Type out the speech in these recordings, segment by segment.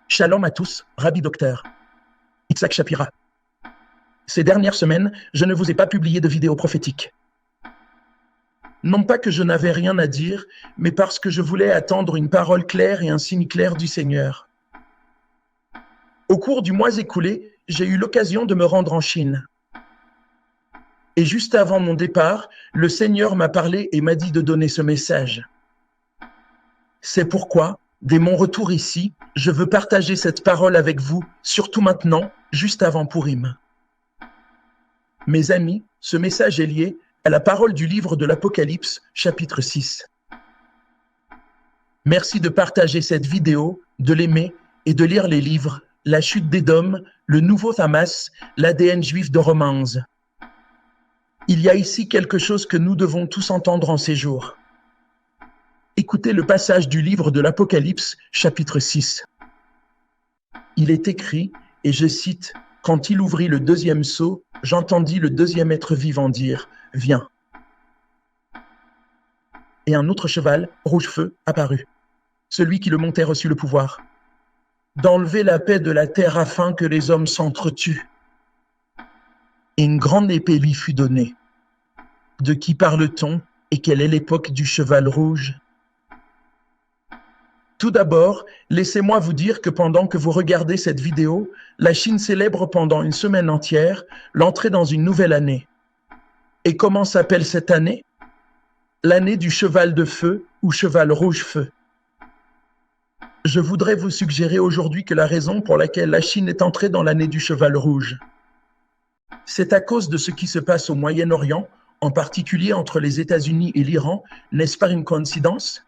Shalom à tous, Rabbi Docteur Itzhak Shapira. Ces dernières semaines, je ne vous ai pas publié de vidéo prophétique. Non pas que je n'avais rien à dire, mais parce que je voulais attendre une parole claire et un signe clair du Seigneur. Au cours du mois écoulé, j'ai eu l'occasion de me rendre en Chine. Et juste avant mon départ, le Seigneur m'a parlé et m'a dit de donner ce message. C'est pourquoi, dès mon retour ici, je veux partager cette parole avec vous, surtout maintenant, juste avant Purim. Mes amis, ce message est lié à la parole du livre de l'Apocalypse, chapitre 6. Merci de partager cette vidéo, de l'aimer et de lire les livres La chute d'Édom, Le nouveau Hamas, l'ADN juif de Romains 11. Il y a ici quelque chose que nous devons tous entendre en ces jours. Écoutez le passage du livre de l'Apocalypse, chapitre 6. Il est écrit, et je cite, « Quand il ouvrit le deuxième sceau, j'entendis le deuxième être vivant dire, « Viens !» Et un autre cheval, rouge feu, apparut. Celui qui le montait reçut le pouvoir d'enlever la paix de la terre afin que les hommes s'entretuent. Et une grande épée lui fut donnée. De qui parle-t-on et quelle est l'époque du cheval rouge ? Tout d'abord, laissez-moi vous dire que pendant que vous regardez cette vidéo, la Chine célèbre pendant une semaine entière l'entrée dans une nouvelle année. Et comment s'appelle cette année ? L'année du cheval de feu ou cheval rouge feu. Je voudrais vous suggérer aujourd'hui que la raison pour laquelle la Chine est entrée dans l'année du cheval rouge, c'est à cause de ce qui se passe au Moyen-Orient, en particulier entre les États-Unis et l'Iran. N'est-ce pas une coïncidence ?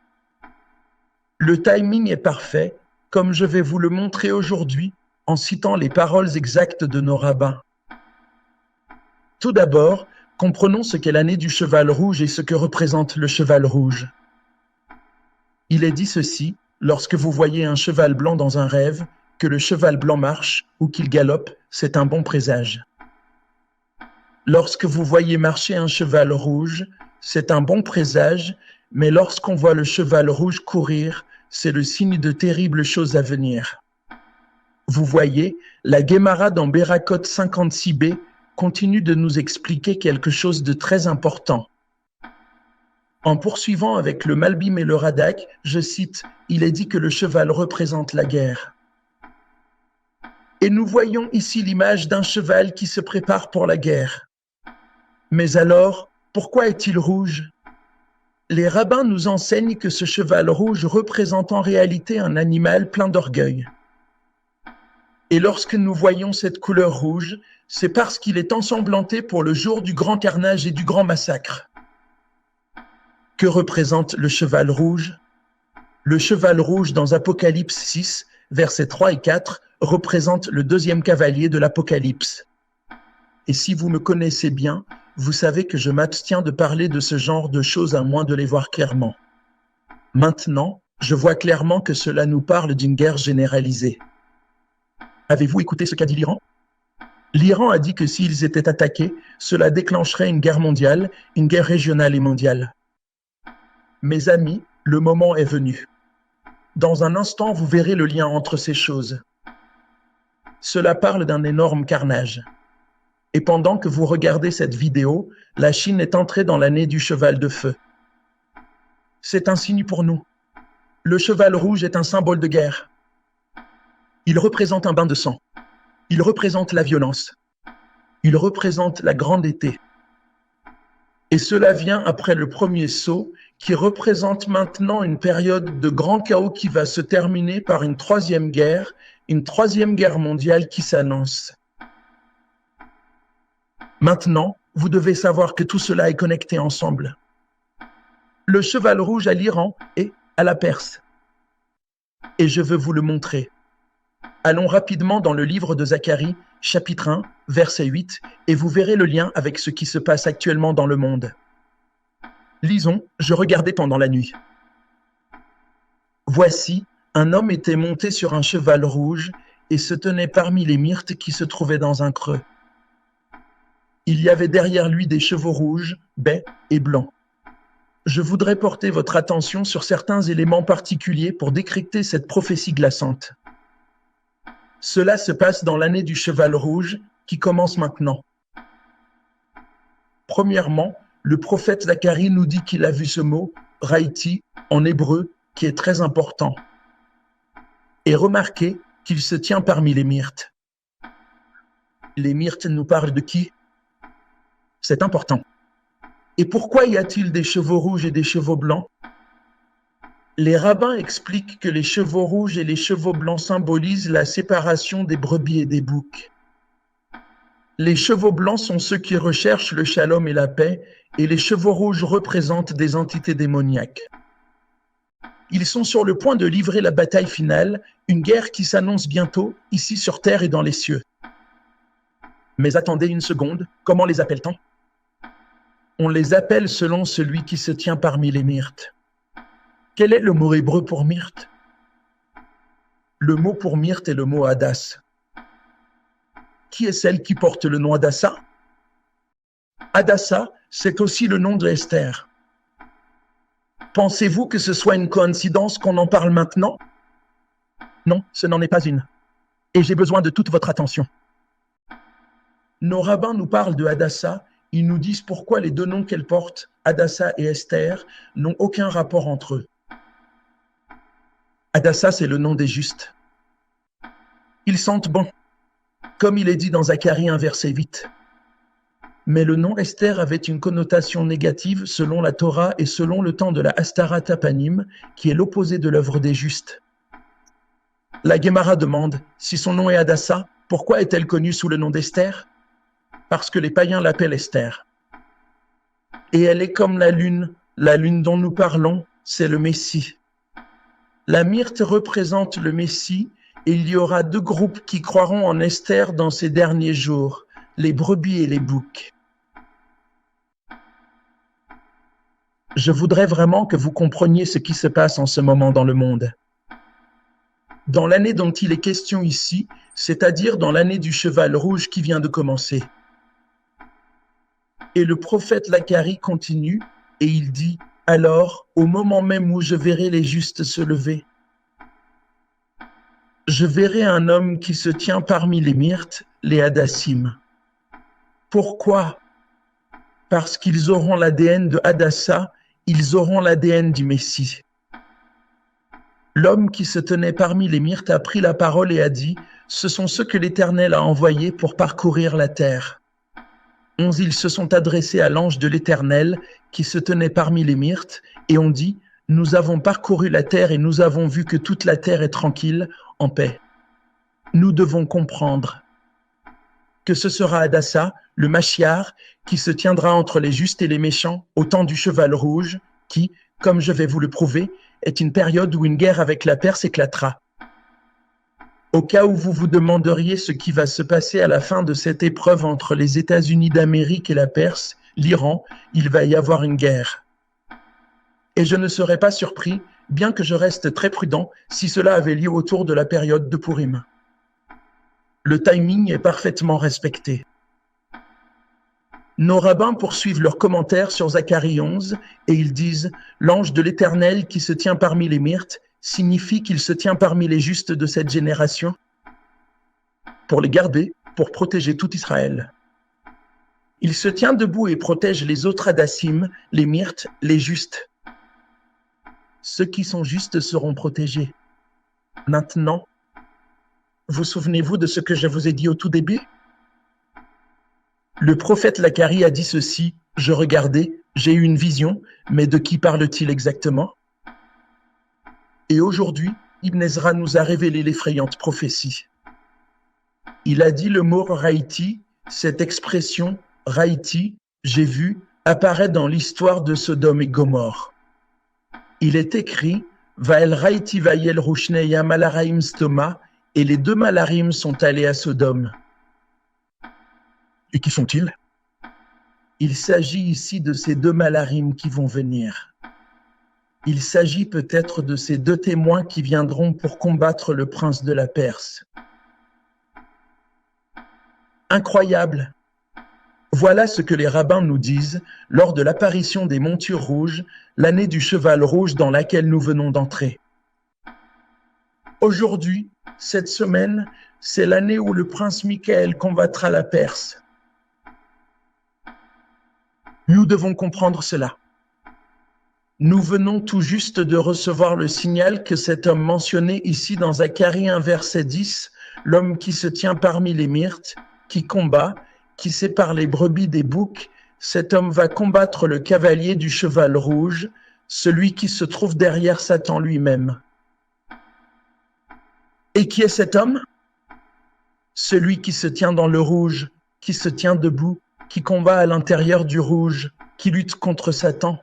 Le timing est parfait, comme je vais vous le montrer aujourd'hui en citant les paroles exactes de nos rabbins. Tout d'abord, comprenons ce qu'est l'année du cheval rouge et ce que représente le cheval rouge. Il est dit ceci, lorsque vous voyez un cheval blanc dans un rêve, que le cheval blanc marche ou qu'il galope, c'est un bon présage. Lorsque vous voyez marcher un cheval rouge, c'est un bon présage, mais lorsqu'on voit le cheval rouge courir, c'est le signe de terribles choses à venir. Vous voyez, la Guémara dans Berakot 56b continue de nous expliquer quelque chose de très important. En poursuivant avec le Malbim et le Radak, je cite, « Il est dit que le cheval représente la guerre. » Et nous voyons ici l'image d'un cheval qui se prépare pour la guerre. Mais alors, pourquoi est-il rouge ? Les rabbins nous enseignent que ce cheval rouge représente en réalité un animal plein d'orgueil. Et lorsque nous voyons cette couleur rouge, c'est parce qu'il est ensanglanté pour le jour du grand carnage et du grand massacre. Que représente le cheval rouge ? Le cheval rouge dans Apocalypse 6, versets 3 et 4, représente le deuxième cavalier de l'Apocalypse. Et si vous me connaissez bien, vous savez que je m'abstiens de parler de ce genre de choses à moins de les voir clairement. Maintenant, je vois clairement que cela nous parle d'une guerre généralisée. Avez-vous écouté ce qu'a dit l'Iran ? L'Iran a dit que s'ils étaient attaqués, cela déclencherait une guerre mondiale, une guerre régionale et mondiale. Mes amis, le moment est venu. Dans un instant, vous verrez le lien entre ces choses. Cela parle d'un énorme carnage. Et pendant que vous regardez cette vidéo, la Chine est entrée dans l'année du cheval de feu. C'est un signe pour nous. Le cheval rouge est un symbole de guerre. Il représente un bain de sang. Il représente la violence. Il représente la grande été. Et cela vient après le premier sceau qui représente maintenant une période de grand chaos qui va se terminer par une troisième guerre mondiale qui s'annonce. Maintenant, vous devez savoir que tout cela est connecté ensemble. Le cheval rouge à l'Iran et à la Perse. Et je veux vous le montrer. Allons rapidement dans le livre de Zacharie, chapitre 1, verset 8, et vous verrez le lien avec ce qui se passe actuellement dans le monde. Lisons, je regardais pendant la nuit. Voici, un homme était monté sur un cheval rouge et se tenait parmi les myrtes qui se trouvaient dans un creux. Il y avait derrière lui des chevaux rouges, bais et blancs. Je voudrais porter votre attention sur certains éléments particuliers pour décrypter cette prophétie glaçante. Cela se passe dans l'année du cheval rouge qui commence maintenant. Premièrement, le prophète Zacharie nous dit qu'il a vu ce mot, Raïti, en hébreu, qui est très important. Et remarquez qu'il se tient parmi les myrtes. Les myrtes nous parlent de qui? C'est important. Et pourquoi y a-t-il des chevaux rouges et des chevaux blancs? Les rabbins expliquent que les chevaux rouges et les chevaux blancs symbolisent la séparation des brebis et des boucs. Les chevaux blancs sont ceux qui recherchent le shalom et la paix, et les chevaux rouges représentent des entités démoniaques. Ils sont sur le point de livrer la bataille finale, une guerre qui s'annonce bientôt, ici sur terre et dans les cieux. Mais attendez une seconde, comment les appelle-t-on? On les appelle selon celui qui se tient parmi les myrtes. Quel est le mot hébreu pour myrte? Le mot pour myrte est le mot Hadass. Qui est celle qui porte le nom Hadassa? Hadassa, c'est aussi le nom de Esther. Pensez-vous que ce soit une coïncidence qu'on en parle maintenant? Non, ce n'en est pas une. Et j'ai besoin de toute votre attention. Nos rabbins nous parlent de Hadassa, ils nous disent pourquoi les deux noms qu'elle porte, Hadassa et Esther, n'ont aucun rapport entre eux. Hadassa, c'est le nom des justes. Ils sentent bon, comme il est dit dans Zacharie 1, verset 8. Mais le nom Esther avait une connotation négative selon la Torah et selon le temps de la Hastara Tapanim, qui est l'opposé de l'œuvre des justes. La Gemara demande, si son nom est Hadassa, pourquoi est-elle connue sous le nom d'Esther? Parce que les païens l'appellent Esther. Et elle est comme la lune dont nous parlons, c'est le Messie. La myrte représente le Messie, et il y aura deux groupes qui croiront en Esther dans ces derniers jours, les brebis et les boucs. Je voudrais vraiment que vous compreniez ce qui se passe en ce moment dans le monde. Dans l'année dont il est question ici, c'est-à-dire dans l'année du cheval rouge qui vient de commencer. Et le prophète Zacharie continue et il dit « Alors, au moment même où je verrai les justes se lever, je verrai un homme qui se tient parmi les myrtes, les Hadassim. » Pourquoi? Parce qu'ils auront l'ADN de Hadassa, ils auront l'ADN du Messie. L'homme qui se tenait parmi les myrtes a pris la parole et a dit « Ce sont ceux que l'Éternel a envoyés pour parcourir la terre. » Ils se sont adressés à l'ange de l'Éternel qui se tenait parmi les myrtes et ont dit « Nous avons parcouru la terre et nous avons vu que toute la terre est tranquille, en paix. Nous devons comprendre que ce sera Hadassa, le Mashiach, qui se tiendra entre les justes et les méchants au temps du cheval rouge, qui, comme je vais vous le prouver, est une période où une guerre avec la Perse éclatera. Au cas où vous vous demanderiez ce qui va se passer à la fin de cette épreuve entre les États-Unis d'Amérique et la Perse, l'Iran, il va y avoir une guerre. Et je ne serais pas surpris, bien que je reste très prudent, si cela avait lieu autour de la période de Purim. Le timing est parfaitement respecté. Nos rabbins poursuivent leurs commentaires sur Zacharie 11 et ils disent « L'ange de l'Éternel qui se tient parmi les myrtes signifie qu'il se tient parmi les justes de cette génération pour les garder, pour protéger tout Israël. Il se tient debout et protège les autres Hadassim, les myrtes, les justes. Ceux qui sont justes seront protégés. Maintenant, vous souvenez-vous de ce que je vous ai dit au tout début? Le prophète Zacharie a dit ceci, je regardais, j'ai eu une vision, mais de qui parle-t-il exactement? Et aujourd'hui, Ibn Ezra nous a révélé l'effrayante prophétie. Il a dit le mot Raïti, cette expression Raïti, j'ai vu, apparaît dans l'histoire de Sodome et Gomorrhe. Il est écrit Vael Raïti Vael Rushneya Malaraim Stoma, et les deux Malarim sont allés à Sodome. Et qui sont-ils? Il s'agit ici de ces deux Malarim qui vont venir. Il s'agit peut-être de ces deux témoins qui viendront pour combattre le prince de la Perse. Incroyable! Voilà ce que les rabbins nous disent lors de l'apparition des montures rouges, l'année du cheval rouge dans laquelle nous venons d'entrer. Aujourd'hui, cette semaine, c'est l'année où le prince Michael combattra la Perse. Nous devons comprendre cela. Nous venons tout juste de recevoir le signal que cet homme mentionné ici dans Zacharie 1, verset 10, l'homme qui se tient parmi les myrtes, qui combat, qui sépare les brebis des boucs, cet homme va combattre le cavalier du cheval rouge, celui qui se trouve derrière Satan lui-même. Et qui est cet homme? Celui qui se tient dans le rouge, qui se tient debout, qui combat à l'intérieur du rouge, qui lutte contre Satan.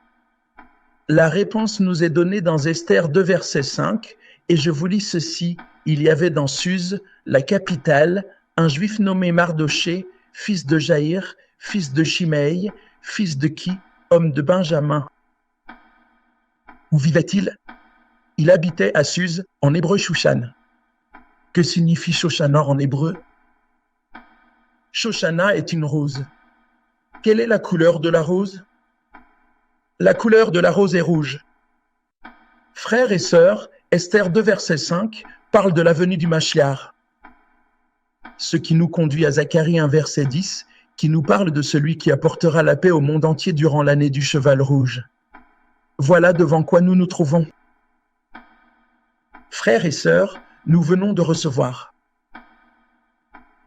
La réponse nous est donnée dans Esther 2, verset 5, et je vous lis ceci. Il y avait dans Suse, la capitale, un juif nommé Mardoché, fils de Jaïr, fils de Shimei, fils de Ki, homme de Benjamin. Où vivait-il? Il habitait à Suse, en hébreu Shushan. Que signifie Shoshana en hébreu? Shoshana est une rose. Quelle est la couleur de la rose? La couleur de la rose est rouge. Frères et sœurs, Esther 2, verset 5 parle de la venue du Mashiach. Ce qui nous conduit à Zacharie 1, verset 10, qui nous parle de celui qui apportera la paix au monde entier durant l'année du cheval rouge. Voilà devant quoi nous nous trouvons. Frères et sœurs, nous venons de recevoir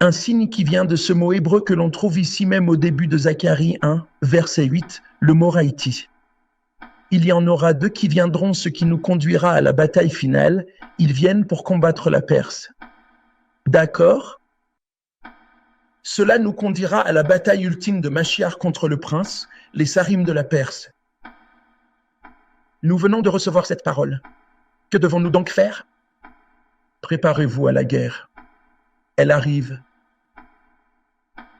un signe qui vient de ce mot hébreu que l'on trouve ici même au début de Zacharie 1, verset 8, le mot Raïti. Il y en aura deux qui viendront, ce qui nous conduira à la bataille finale. Ils viennent pour combattre la Perse. D'accord? Cela nous conduira à la bataille ultime de Mashiach contre le prince, les Sarim de la Perse. Nous venons de recevoir cette parole. Que devons-nous donc faire? Préparez-vous à la guerre. Elle arrive.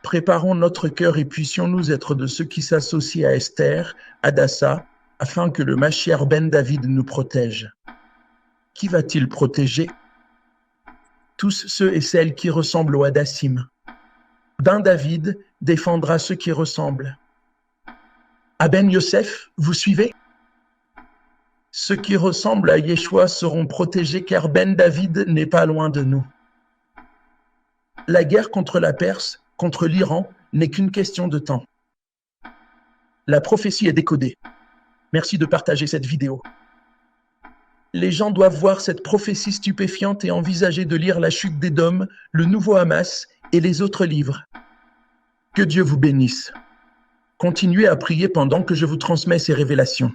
Préparons notre cœur et puissions-nous être de ceux qui s'associent à Esther, Hadassah, afin que le Mashiach ben David nous protège. Qui va-t-il protéger? Tous ceux et celles qui ressemblent au Hadassim. Ben David défendra ceux qui ressemblent. À Ben Yosef, vous suivez? Ceux qui ressemblent à Yeshua seront protégés car Ben David n'est pas loin de nous. La guerre contre la Perse, contre l'Iran, n'est qu'une question de temps. La prophétie est décodée. Merci de partager cette vidéo. Les gens doivent voir cette prophétie stupéfiante et envisager de lire La chute d'Édom, Le nouveau Hamas et les autres livres. Que Dieu vous bénisse. Continuez à prier pendant que je vous transmets ces révélations.